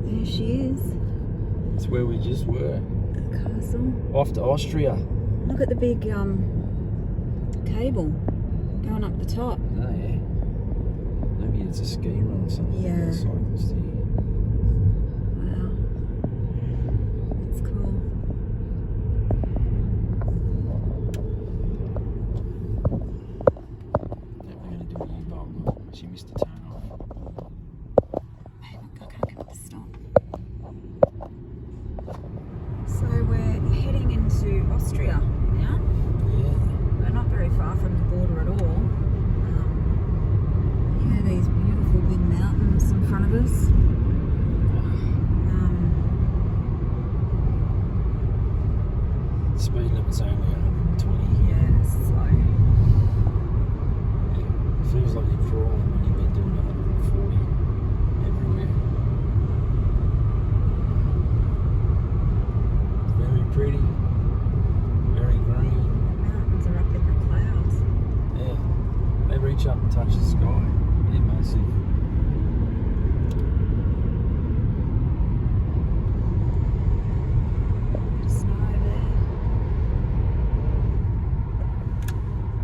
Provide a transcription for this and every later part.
There she is. It's where we just were. The castle. Off to Austria. Look at the big cable going up the top. Oh yeah. Maybe it's a ski run or something. Yeah. Cyclist here. Wow. That's cool. Yeah, we're going to do a U-bolt. She missed a turn off. I'm gonna give it a stop. So we're heading into Austria now. Yeah. We're not very far from the border at all. Yeah, these beautiful big mountains in front of us. Speed limit's only 120. Yeah, it's slow. Yeah. It feels like you're crawling when you've been doing 140 everywhere. Very pretty. Very green. Mountains are up in the clouds. Yeah. They reach up and touch the sky. They're massive. Bit of snow over there.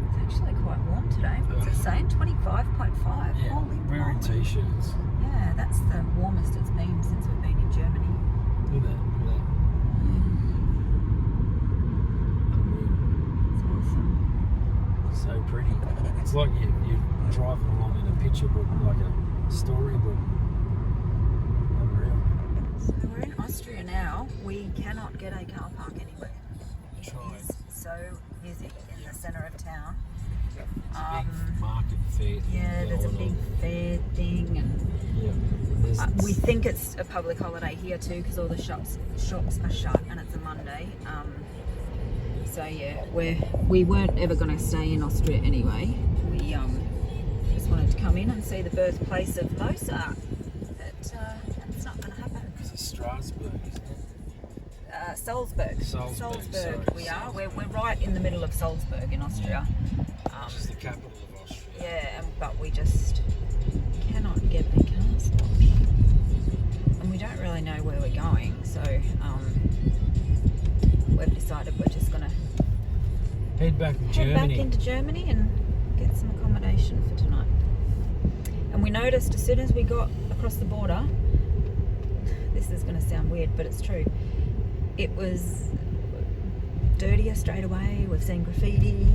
It's actually quite warm today. What's it saying? 25.5. Yeah. Holy Wearing moly. t-shirts. Yeah, that's the warmest it's been since we've been in Germany. Look at that. Look at that. Unreal. It's awesome. So pretty. It's like you're driving along in a picture book, like a storybook. Unreal. So we're in Austria now. We cannot get a car park anywhere. It Try. is so busy in the centre of town. It's a big market fair thing. Yeah, there's a going big on. fair thing, and Yeah. There's- we think it's a public holiday here too because all the shops are shut and it's a Monday. So yeah, we weren't ever going to stay in Austria anyway. We just wanted to come in and see the birthplace of Mozart. But that's not going to happen. It's Strasbourg, isn't it? Salzburg. Salzburg, sorry, We are. Salzburg. We're right in the middle of Salzburg in Austria. Which is the capital of Austria. Yeah, but we just cannot get a car spot. And we don't really know where we're going, so we've decided we're just going to Head back to head Germany. back into Germany and get some accommodation for tonight. And we noticed as soon as we got across the border, this is going to sound weird, but it's true, it was dirtier straight away. We've seen graffiti.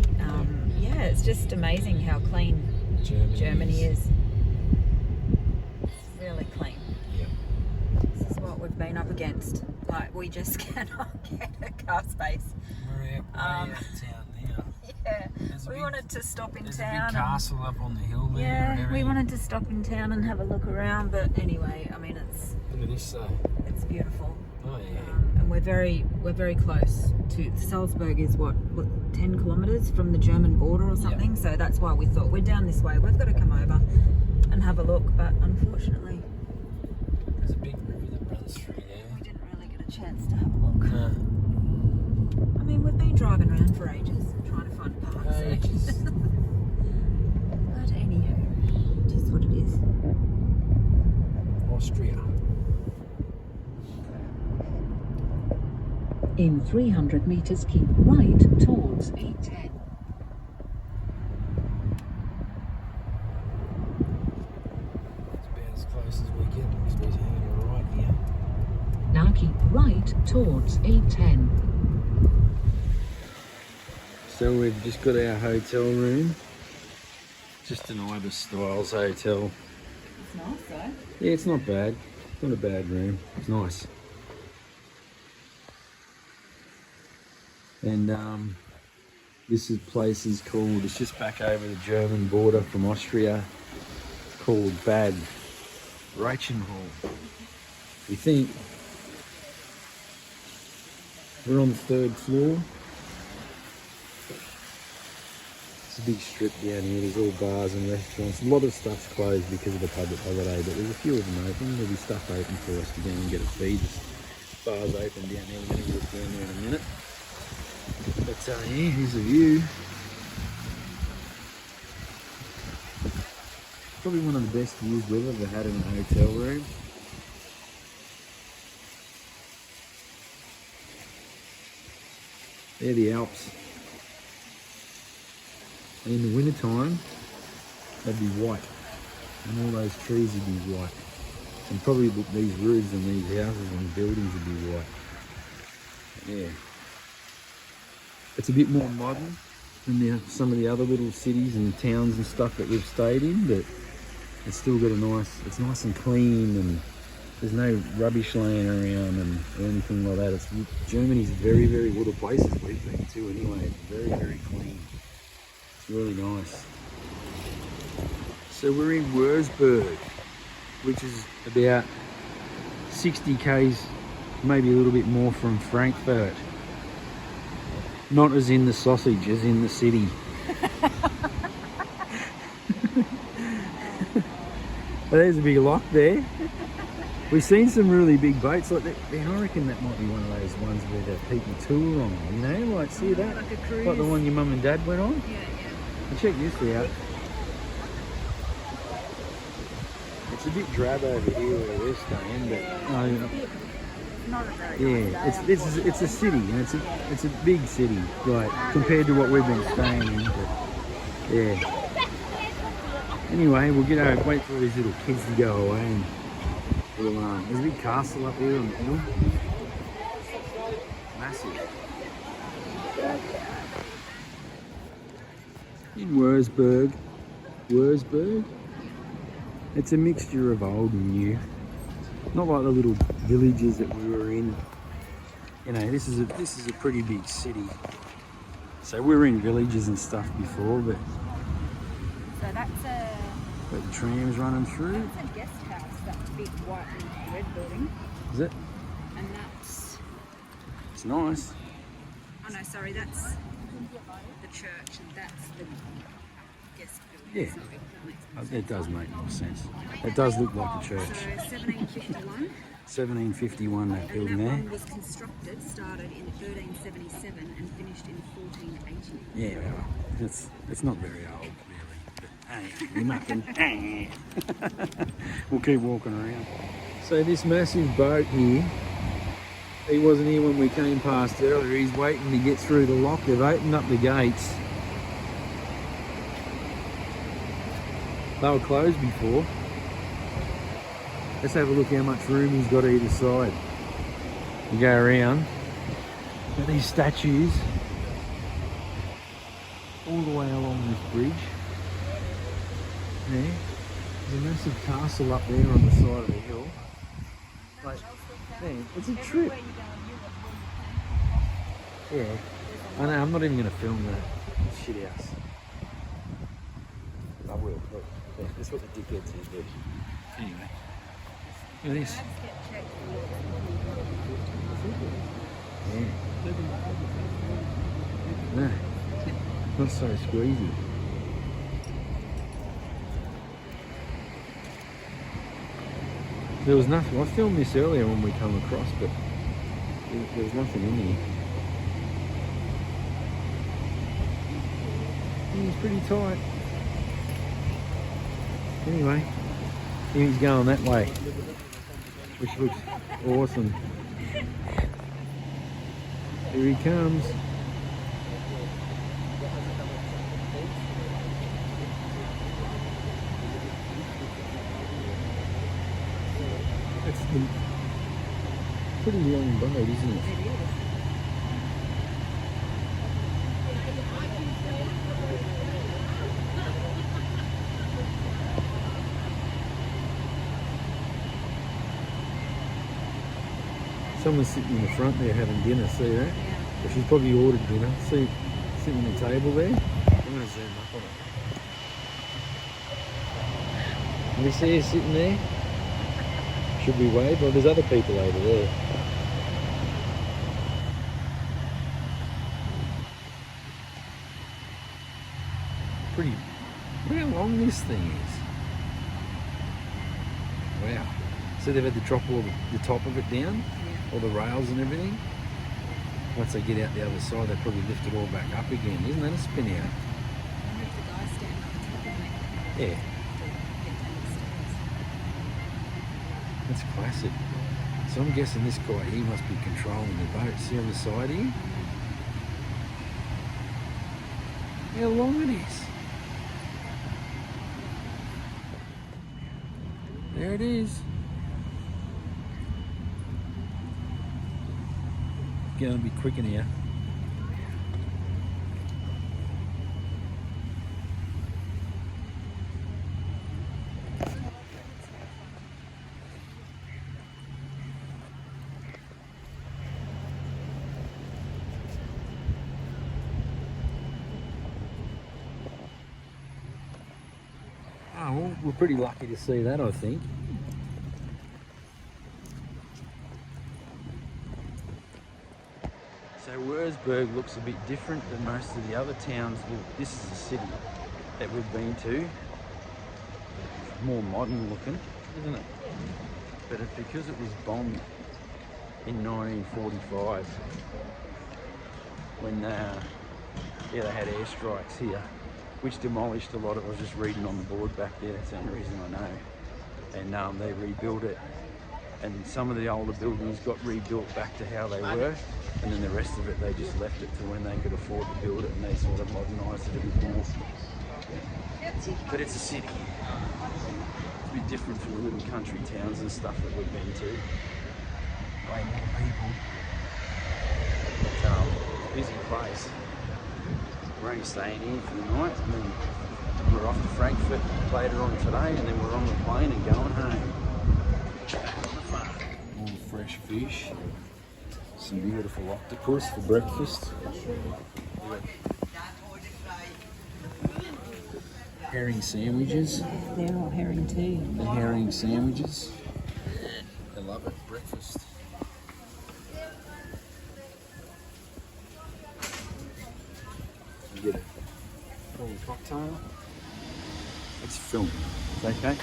Yeah, it's just amazing how clean Germany is. Really clean. Yeah. This is what we've been up against. Like, we just cannot get a car space. We're out of town now. Yeah, There's a we big- wanted to stop in There's a town. big castle up on the hill there. Yeah, and we everything. wanted to stop in town and have a look around, but anyway, I mean, Look at this it's beautiful. Oh yeah. And we're very close to Salzburg. Is what 10 kilometres from the German border or something. So that's why we thought we're down this way. We've got to come over and have a look, but unfortunately, There's a big river that runs through we there. didn't really get a chance to have a look. No. I mean, we've been driving around for ages trying to find a park. So. Ages. But anywho, it is what it is. Austria. In 300 meters, keep right towards A10. It's about as close as we get because we're hanging right here. Now keep right towards A10. So we've just got our hotel room. Just an Ibis Styles hotel. It's nice though. Yeah, it's not bad. It's not a bad room. It's nice. And this place is called, it's just back over the German border from Austria, called Bad Reichenhall. We think we're on the 3rd floor. It's a big strip down here. There's all bars and restaurants. A lot of stuff's closed because of the public holiday, but there's a few of them open. There'll be stuff open for us to go and get a feed. There's bars open down there. We're going to walk down there in a minute. But yeah, here's the view. Probably one of the best views we've ever had in a hotel room. They're the Alps. And in the wintertime, they'd be white. And all those trees would be white. And probably these roofs and these houses and buildings would be white. Yeah. It's a bit more modern than some of the other little cities and towns and stuff that we've stayed in, but it's still got it's nice and clean, and there's no rubbish laying around and or anything like that. Germany's very, very little places we've been to anyway. It's very, very clean. It's really nice. So we're in Würzburg, which is about 60 k's, maybe a little bit more from Frankfurt. Not as in the sausage, as in the city. There's a big lock there. We've seen some really big boats like that. And I reckon that might be one of those ones where the people tour on, you know? Like, see that? Like a cruise. Like the one your mum and dad went on? Yeah, yeah. Well, check this out. It's a bit drab over here where we're staying, but Not a very yeah, it's a city, and it's a big city, like compared to what we've been staying in. But yeah. Anyway, we'll get over, wait for these little kids to go away, and we'll, there's a big castle up here on the hill. Massive. In Würzburg. It's a mixture of old and new. Not like the little villages that we were in. You know, this is a pretty big city. So we were in villages and stuff before, but So that's a the trams running through. That's a guest house, that big white and red building. Is it? And that's... It's nice. Oh no, sorry, that's the church and that's the guest building. Yeah. Sorry, that makes more sense. It does make more sense. It does look like a So church. 1751. 1751, that And building that there. one was constructed, started in 1377 and finished in 1480. Yeah, well, it's not very old, really. But hey, we're nothing. We'll keep walking around. So this massive boat here, he wasn't here when we came past earlier. He's waiting to get through the lock. They've opened up the gates. They were closed before. Let's have a look how much room he's got either side. You go around. Got these statues all the way along this bridge. There. There's a massive castle up there on the side of the hill. Like, man, it's a trip. Yeah. I know, I'm not even going to film that shit house. I will, look. Yeah, that's what the dickheads here do. Anyway. Look at this. Yeah. No. Not so squeezy. There was nothing. I filmed this earlier when we come across, but there was nothing in here. It's pretty tight. Anyway, he's going that way, which looks awesome. Here he comes. It's the pretty long boat, isn't it? Someone's sitting in the front there having dinner, see that? Yeah. But she's probably ordered dinner. See, sitting at the table there. I'm going to zoom up on it. Can we see her sitting there? Should we wave? Well, there's other people over there. Pretty. Look how long this thing is. Wow. So they've had to drop all the top of it down, all the rails and everything. Once they get out the other side, they probably lift it all back up again. Isn't that a spin out? Yeah. That's classic. So I'm guessing this guy, he must be controlling the boat. See on the side here? how long it is. There it is. Gonna be quick in here. Oh, well, we're pretty lucky to see that, I think. So Würzburg looks a bit different than most of the other towns. Well, this is a city that we've been to. It's more modern looking, isn't it? But it's because it was bombed in 1945 when they had airstrikes here, which demolished a lot of. I was just reading on the board back there. That's the only reason I know. And they rebuilt it, and some of the older buildings got rebuilt back to how they were, and then the rest of it they just left it to when they could afford to build it, and they sort of modernised it a bit more. But it's a city. It's a bit different from the little country towns and stuff that we've been to. Way more people. But it's a busy place. We're only staying here for the night, and then we're off to Frankfurt later on today, and then we're on the plane and going home. Back on the farm. All the fresh fish. Some beautiful octopus for breakfast. Herring sandwiches. They're all herring too. The herring sandwiches. I love it. Breakfast. You get a prawn cocktail. It's filming. It's okay?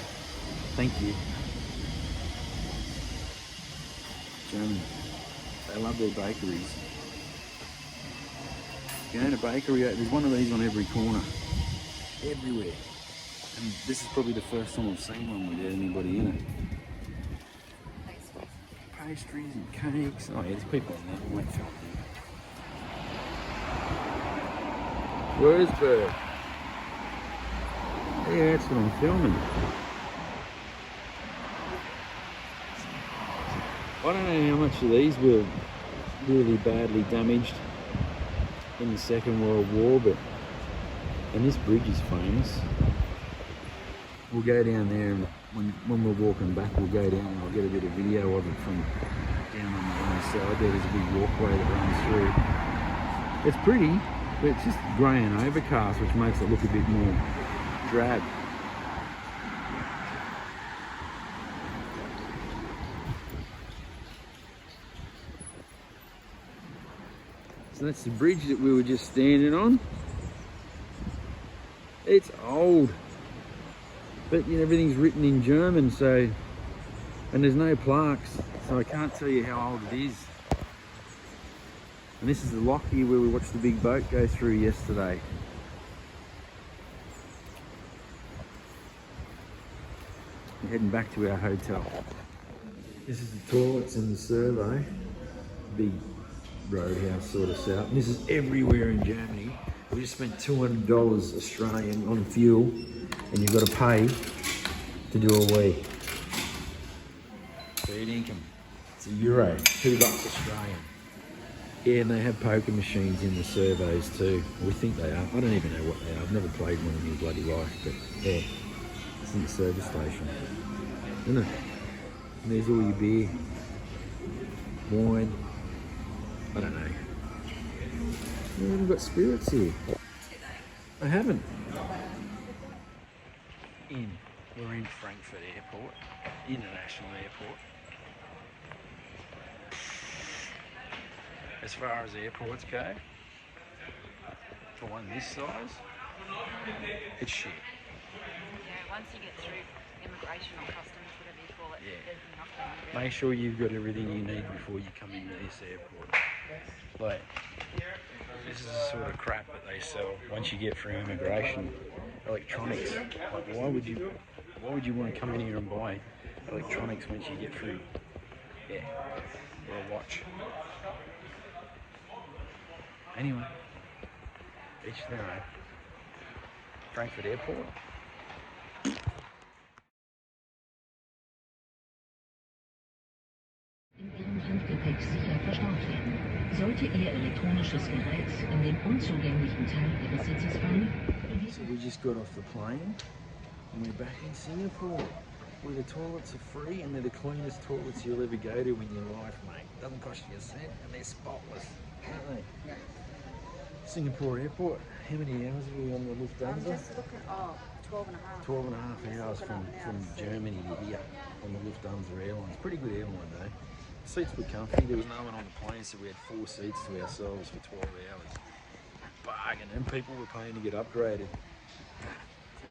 Thank you. Germany. They love their bakeries. You know, a bakery, there's one of these on every corner. Everywhere. And this is probably the first time I've seen one without anybody in it. Pastries and cakes. Oh yeah, there's people in there. I won't film them. Würzburg. Yeah, that's what I'm filming. I don't know how much of these were really badly damaged in the Second World War, and this bridge is famous. We'll go down there, and when we're walking back, we'll go down and I'll get a bit of video of it from down on the other side there. There's a big walkway that runs through. It's pretty, but it's just grey and overcast, which makes it look a bit more drab. So that's the bridge that we were just standing on. It's old, but you know, everything's written in German, so, and there's no plaques, so I can't tell you how old it is. And this is the lock here where we watched the big boat go through yesterday. We're heading back to our hotel. This is the toilets in the survey. Big roadhouse sort of setup. And this is everywhere in Germany. We just spent $200 Australian on fuel, and you've got to pay to do a wee. Fair income. It's €1, $2 Australian. Yeah, and they have poker machines in the surveys too. We think they are. I don't even know what they are. I've never played one in my bloody life, but yeah, it's in the service station, isn't it? And there's all your beer, wine. I don't know. We haven't got spirits here. I haven't. We're in Frankfurt Airport, International Airport. As far as airports go, for one this size, it's shit. Yeah, once you get through immigration or customs, whatever you call it, there's nothing really. Make sure you've got everything you need before you come into this airport. Like, this is the sort of crap that they sell once you get through immigration. Electronics. Like, why would you want to come in here and buy electronics once you get through? Yeah, or a watch. Anyway, each their own. Frankfurt Airport. In Ihrem Handgepäck sicher verstaut werden. Sollte Ihr elektronisches Gerät in den unzugänglichen Teil Ihres Sitzes fallen, So we just got off the plane and we're back in Singapore where the toilets are free and they're the cleanest toilets you'll ever go to in your life, mate. Doesn't cost you a cent and they're spotless, aren't they? Yeah. Singapore Airport. How many hours are we on the I'm Lufthansa? just looking, 12 and a half. 12 and a half hours looking up from, now from to see. Germany to here on the Lufthansa airlines. Pretty good airline though. Seats were comfy, there was no one on the plane, so we had 4 seats to ourselves for 12 hours. Bargain, and people were paying to get upgraded.